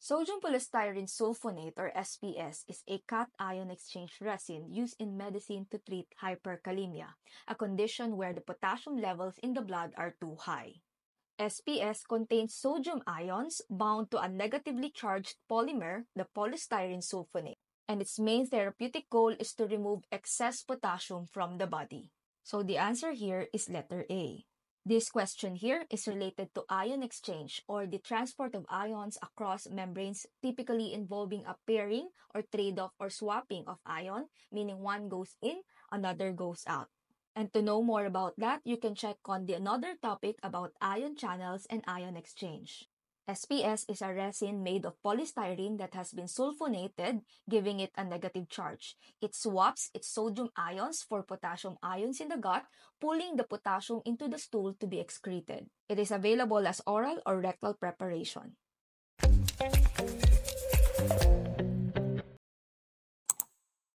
Sodium polystyrene sulfonate or SPS is a cation exchange resin used in medicine to treat hyperkalemia, a condition where the potassium levels in the blood are too high. SPS contains sodium ions bound to a negatively charged polymer, the polystyrene sulfonate, and its main therapeutic goal is to remove excess potassium from the body. So the answer here is letter A. This question here is related to ion exchange or the transport of ions across membranes, typically involving a pairing or trade-off or swapping of ion, meaning one goes in, another goes out. And to know more about that, you can check on another topic about ion channels and ion exchange. SPS is a resin made of polystyrene that has been sulfonated, giving it a negative charge. It swaps its sodium ions for potassium ions in the gut, pulling the potassium into the stool to be excreted. It is available as oral or rectal preparation.